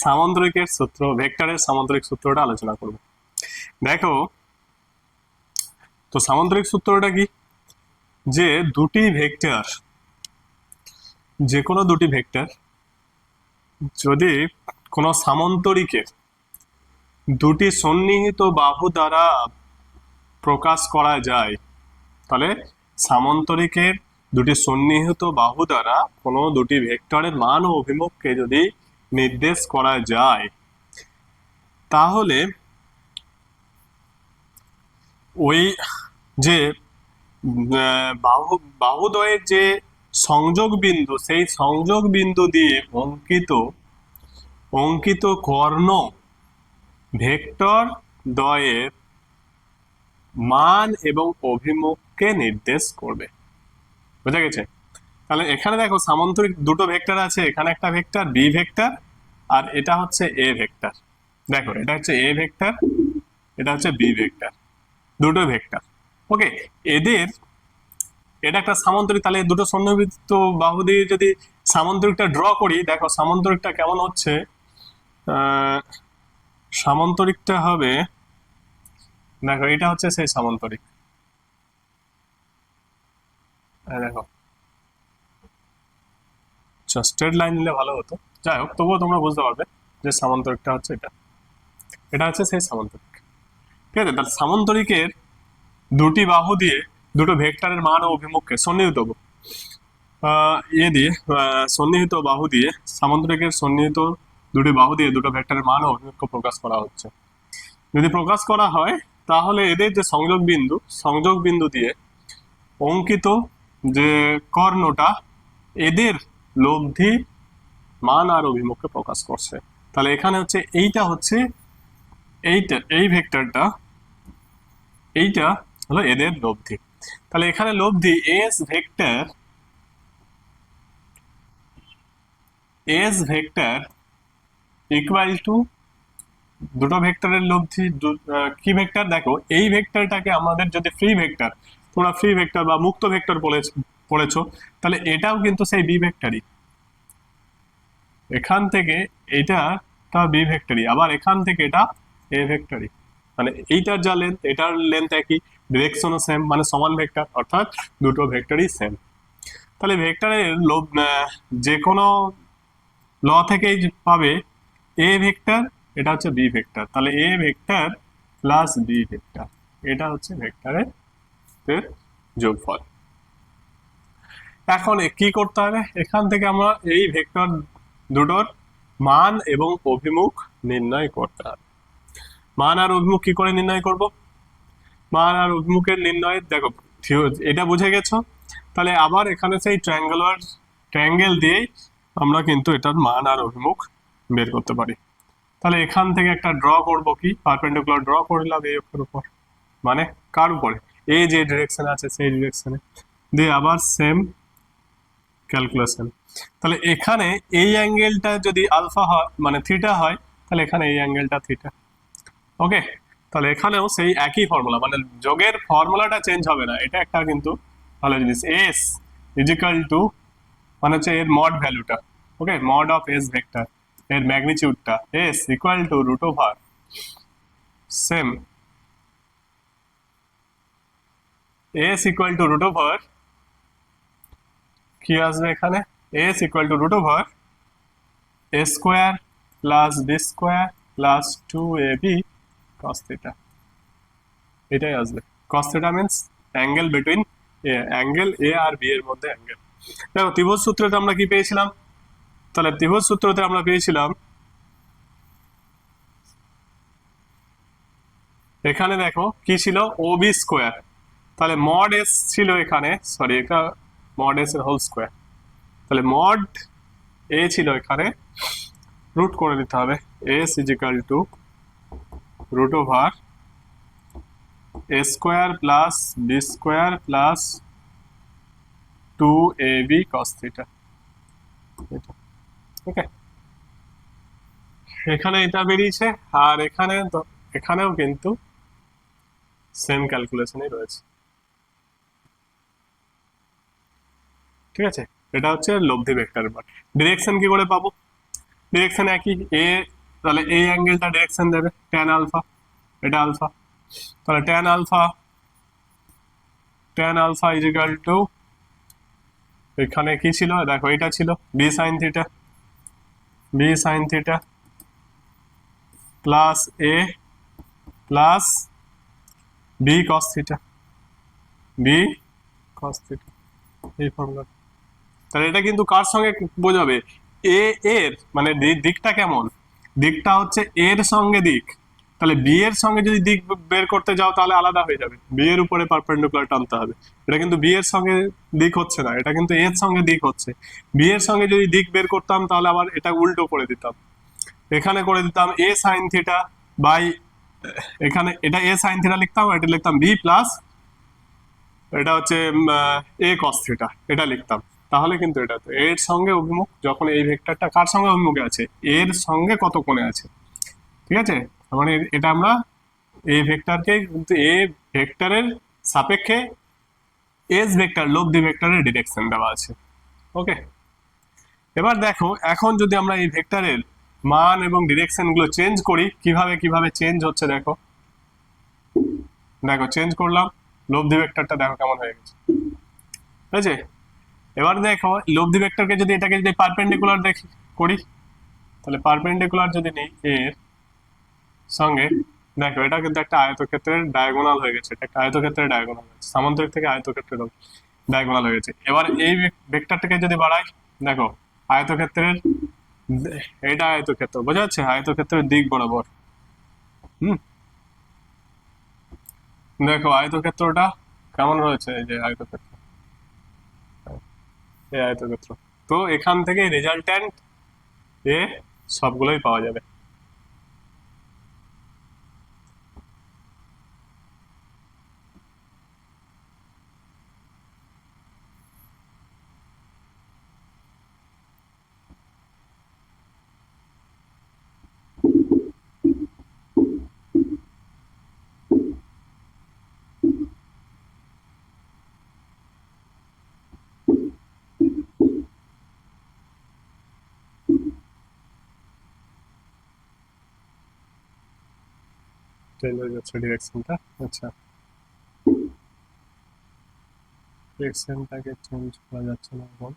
সামান্তরিকের সূত্র, ভেক্টরের সামান্তরিক সূত্রটা আলোচনা করব। দেখো, তো সামান্তরিক সূত্রটা কি, যে দুটি ভেক্টর, যে কোনো দুটি ভেক্টর যদি কোনো সামান্তরিকের দুটি সন্নিহিত বাহু দ্বারা প্রকাশ করা যায়, তাহলে সামান্তরিকের দুটি সন্নিহিত বাহু দ্বারা কোনো দুটি ভেক্টরের মান ও অভিমুখকে যদি নির্দেশ করা যায়, তাহলে ওই যে বাহুদ্বয়ের যে সংযোগ বিন্দু, সেই সংযোগ বিন্দু দিয়ে অঙ্কিত কর্ণ ভেক্টর দ্বয়ের মান এবং অভিমুখকে নির্দেশ করবে। বুঝা গেছে? তাহলে এখানে দেখো সামান্তরিক দুটো ভেক্টর আছে, এখানে একটা ভেক্টর বি ভেক্টর, আর এটা হচ্ছে এ ভেক্টর। দেখো, এটা হচ্ছে এ ভেক্টর, এটা হচ্ছে বি ভেক্টর, দুটো ভেক্টর। ওকে, এটা একটা সামান্তরিক। তাহলে দুটো সন্নিহিত বাহু দিয়ে যদি সামান্তরিকটা ড্র করি, দেখো সামান্তরিকটা কেমন হচ্ছে। সামান্তরিকটা হবে, দেখো এটা হচ্ছে সেই সামান্তরিক। দেখো, স্ট্রেট লাইন নিলে ভালো হতো, যাই হোক, তবুও তোমরা বুঝতে পারবে যে সামান্তরিকটা হচ্ছে এটা হচ্ছে সেই সামান্তরিক। ঠিক আছে? তাহলে সামান্তরিকের দুটি বাহু দিয়ে দুটো ভেক্টরের মান ও অভিমুখকে সন্নিহিত সন্নিহিত বাহু দিয়ে, সামান্তরিকের সন্নিহিত দুটি বাহু দিয়ে দুটো ভেক্টরের মান ও অভিমুখকে প্রকাশ করা হচ্ছে। যদি প্রকাশ করা হয়, তাহলে এদের যে সংযোগ বিন্দু দিয়ে অঙ্কিত যে কর্ণটা, এদের লব্ধি মান আর অভিমুখকে প্রকাশ করছে। তাহলে এখানে হচ্ছে এই ভেক্টরটা, এইটা হলো এদের লব্ধি। তাহলে এখানে লব্ধি এস ভেক্টর ইকুয়াল টু দুটো ভেক্টরের লব্ধি। কি ভেক্টর? দেখো, এই ভেক্টরটাকে আমাদের যদি ফ্রি ভেক্টর, তোমরা ফ্রি ভেক্টর বা মুক্ত ভেক্টর পড়েছো, তাহলে এটাও কিন্তু সেই বি ভেক্টরই। এখান থেকে এটা বি ভেক্টরই, আবার এখান থেকে এটা এ ভেক্টরই। মানে এইটার যা লেন্থ, এটার লেন্থ একই, ডিরেকশনও সেম, মানে সমান ভেক্টর, অর্থাৎ দুটো ভেক্টরই সেম। তাহলে ভেক্টরের যে কোনো ল থেকেই পাবে এ ভেক্টর, এটা হচ্ছে বি ভেক্টর, তাহলে A vector plus B vector, এটা হচ্ছে ভেক্টরের যোগফল। এখন কি করতে হবে? এখান থেকে আমরা এই ভেক্টর দুটোর মান এবং অভিমুখ নির্ণয় করতে হবে। মান আর অভিমুখ কি করে নির্ণয় করব? মান আর অভিমুখের নির্ণয়, দেখো এটা বুঝে গেছো। তাহলে আবার এখানে সেই ট্রায়াঙ্গেল দিয়েই আমরা কিন্তু এটার মান আর অভিমুখ বের করতে পারি। তাহলে এখান থেকে একটা ড্র করব, কি পারপেন্ডিকুলার ড্র করলাম এই অক্ষের উপর, মানে কার উপরে? এই যে ডিরেকশন আছে সেই ডিরেকশনে, দিয়ে আবার সেম ক্যালকুলেশন। তাহলে এখানে এই অ্যাঙ্গেলটা যদি আলফা হয়, মানে থিটা হয়, তাহলে এখানে এই অ্যাঙ্গেলটা থিটা। ওকে, তাহলে এখানেও সেই একই ফর্মুলা, মানে যোগের ফর্মুলাটা চেঞ্জ হবে না, এটা একটা কিন্তু ভালো জিনিস। এস ইজিক্যাল টু, মানে হচ্ছে এর মড ভ্যালুটা, okay, mod of S vector, এর ম্যাগনিটিউডটা S equal to root over same S equal to root over, কি আসবে এখানে? S equal to root over A square plus B square plus 2ab cos theta, এটাই আসবে। cos theta means angle between angle A আর B এর মধ্যে angle. দেখো ত্রিভুজ সূত্রতে আমরা কি পেয়েছিলাম? তাহলে ত্রিভুজ সূত্রতে আমরা পেয়েছিলাম, এখানে দেখো কি ছিল, ও বি স্কোয়ার, তাহলে মড এস ছিল এখানে, সরি এটা মড এস এর হোল স্কোয়ার, তাহলে মড এ ছিল এখানে, রুট করে দিতে হবে, S equal to root over A square plus B square plus 2ab cos theta। Okay, এখানে এটা বেরিয়েছে, আর এখানেও কিন্তু সেম ক্যালকুলেশনই রয়েছে। ঠিক আছে, এটা হচ্ছে লব্ধি ভেক্টরের মান। ডিরেকশন কি করে পাবো? ডিরেকশন একই এ, তাহলে এই অ্যাঙ্গেলটা ডিরেকশন দেবে ট্যান আলফা, এটা আলফা, তাহলে tan alpha is equal to, এখানে কি ছিল দেখো, এটা ছিল B sine theta, plus A plus B cos theta, B cos theta, এই ফর্মুলা। তাহলে এটা কিন্তু কার সঙ্গে বোঝাবে, এ এর মানে দিকটা কেমন, দিকটা হচ্ছে এর সঙ্গে দিক, তাহলে বি এর সঙ্গে যদি দিক বের করতে যাও তাহলে আলাদা হয়ে যাবে, বি এর উপরে পারপেন্ডিকুলার টানতে হবে। এটা কিন্তু বি এর সঙ্গে দিক হচ্ছে না, এটা কিন্তু এর সঙ্গে দিক হচ্ছে। বি এর সঙ্গে যদি দিক বের করতাম তাহলে আবার এটা উল্টো করে দিতাম, এখানে করে দিতাম এ সাইন থিটা বাই, এখানে এটা এ সাইন থিটা লিখতাম, এটা লিখতাম বি প্লাস, এটা হচ্ছে এ কস থিটা, এটা লিখতাম। তাহলে কিন্তু এটা তো এর সঙ্গে অভিমুখ, যখন এই ভেক্টরটা কার সঙ্গে অভিমুখে আছে, এর সঙ্গে কত কোণে আছে, ঠিক আছে। মানে এটা আমরা এই ভেক্টরকে কিন্তু এ ভেক্টরের সাপেক্ষে এস ভেক্টর লব্ধি ভেক্টরের ডিরেকশন দেওয়া আছে। ওকে, এবার দেখো এখন যদি আমরা এই ভেক্টরের মান এবং ডিরেকশন গুলো চেঞ্জ করি, কিভাবে কিভাবে চেঞ্জ হচ্ছে দেখো, দেখো চেঞ্জ করলাম, লব্ধি ভেক্টরটা দেখো কেমন হয়ে গেছে, ঠিক আছে। এবার দেখো লব্ধি ভেক্টরকে যদি এটাকে যদি পারপেন্ডিকুলার দেখি করি, তাহলে পারপেন্ডিকুলার যদি নেই এর সঙ্গে, দেখো এটা কিন্তু একটা আয়তক্ষেত্রের ডায়াগোনাল হয়ে গেছে, এটা একটা আয়তক্ষেত্রের ডায়াগোনাল হয়ে গেছে, সামান্তরিক থেকে আয়তক্ষেত্রের ডায়াগোনাল হয়ে গেছে। এবার এই ভেক্টরটাকে যদি বাড়াই, দেখো আয়তক্ষেত্রের, এটা আয়তক্ষেত্র বোঝা যাচ্ছে, আয়তক্ষেত্রের দিক বরাবর, হুম, দেখো আয়তক্ষেত্রটা কেমন রয়েছে, এই যে আয়তক্ষেত্র, এই আয়তক্ষেত্র, তো এখান থেকে রেজাল্ট্যান্ট এ সবগুলোই পাওয়া যাবে। চেঞ্জ হয়ে যাচ্ছে ডিরেকশনটা, আচ্ছা ডিরেকশনটাকে চেঞ্জ করা যাচ্ছে না এখন,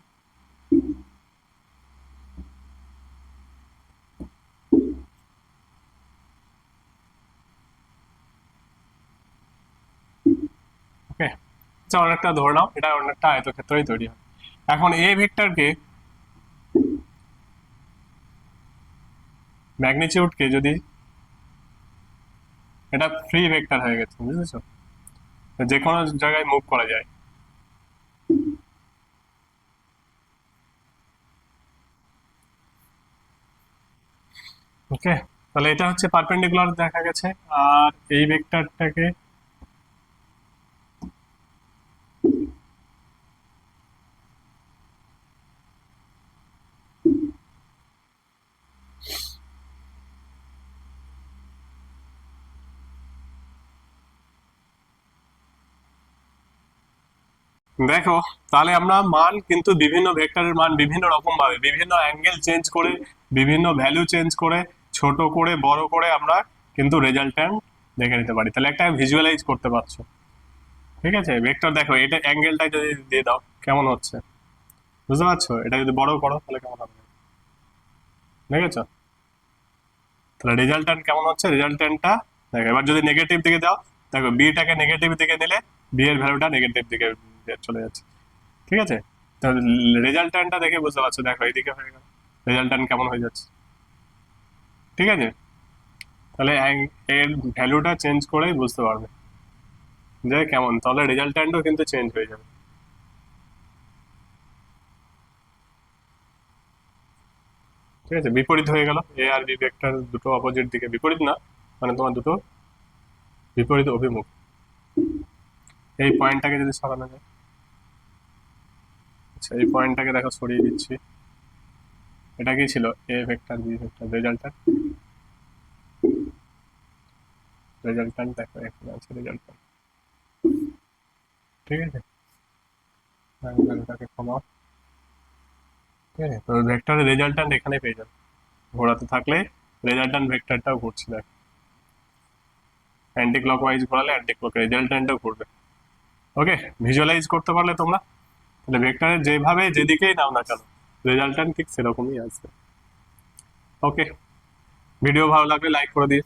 ওকে, আচ্ছা অনেকটা ধরে নাও এটা অনেকটা আয়তক্ষেত্রই তৈরি হয়। এখন এ ভেক্টরকে ম্যাগনিটিউডকে যদি, এটা ফ্রি ভেক্টর হয়ে গেছে বুঝেছো, যে কোনো জায়গায় মুভ করা যায়। ওকে, তাহলে এটা হচ্ছে পারপেন্ডিকুলার দেখা গেছে, আর এই ভেক্টরটাকে, দেখো তাহলে আমরা মান কিন্তু বিভিন্ন ভেক্টরের মান বিভিন্ন রকম ভাবে বিভিন্ন অ্যাঙ্গেল চেঞ্জ করে, বিভিন্ন ভ্যালু চেঞ্জ করে, ছোট করে বড় করে আমরা কিন্তু রেজাল্ট্যান্ট দেখে নিতে পারি, তাহলে একটা ভিজুয়ালাইজ করতে পারছো, ঠিক আছে। ভেক্টর দেখো এটা অ্যাঙ্গেলটা যদি দিয়ে দাও কেমন হচ্ছে, বুঝতে পারছো, এটা যদি বড় করো তাহলে কেমন হবে, দেখেছো। তাহলে রেজাল্ট্যান্ট কেমন হচ্ছে, রেজাল্ট্যান্টটা দেখো। এবার যদি নেগেটিভ দিকে দাও, দেখো বিটাকে নেগেটিভ দিকে নিলে বি এর ভ্যালুটা নেগেটিভ দিকে চলে যাচ্ছে, ঠিক আছে। তো রেজাল্ট্যান্টটা দেখে বুঝতে পারছো, দেখো এইদিকে হয়ে গেল, রেজাল্ট্যান্ট কেমন হয়ে যাচ্ছে, ঠিক আছে। তাহলে এর ভ্যালুটা চেঞ্জ করেই বুঝতে পারবে যে কেমন, তাহলে রেজাল্ট্যান্টও কিন্তু চেঞ্জ হয়ে যাবে, ঠিক আছে। বিপরীত হয়ে গেল, এ আর বি ভেক্টর দুটো অপোজিট দিকে, বিপরীত না মানে তোমার দুটো বিপরীত অভিমুখ। এই পয়েন্টটাকে যদি সরানো যায়, আচ্ছা এই পয়েন্টটাকে দেখো সরিয়ে দিচ্ছি, এটা কি ছিল, A vector B vector, resultant, resultant দেখো এখানে আছে রেজাল্ট্যান্ট, ঠিক আছে। ভ্যালুটাকে কমাও, ঠিক আছে, তো ভেক্টরের রেজাল্ট্যান্ট এখানে পেয়ে যাবে, ঘোরাতে থাকলে রেজাল্ট্যান্ট ভেক্টরটাও ঘুরছে, দেখ অ্যান্টি ক্লকওয়াইজ ঘোরালে অ্যান্টি ক্লক রেজাল্ট্যান্টও ঘুরবে। ওকে, ভিজুয়ালাইজ করতে পারলে তোমরা, তাহলে ভেক্টরের যেভাবে যেদিকেই নাও না কেন রেজাল্ট্যান্ট ঠিক সেরকমই আসবে। ওকে, ভিডিও ভালো লাগলে লাইক করে দিও।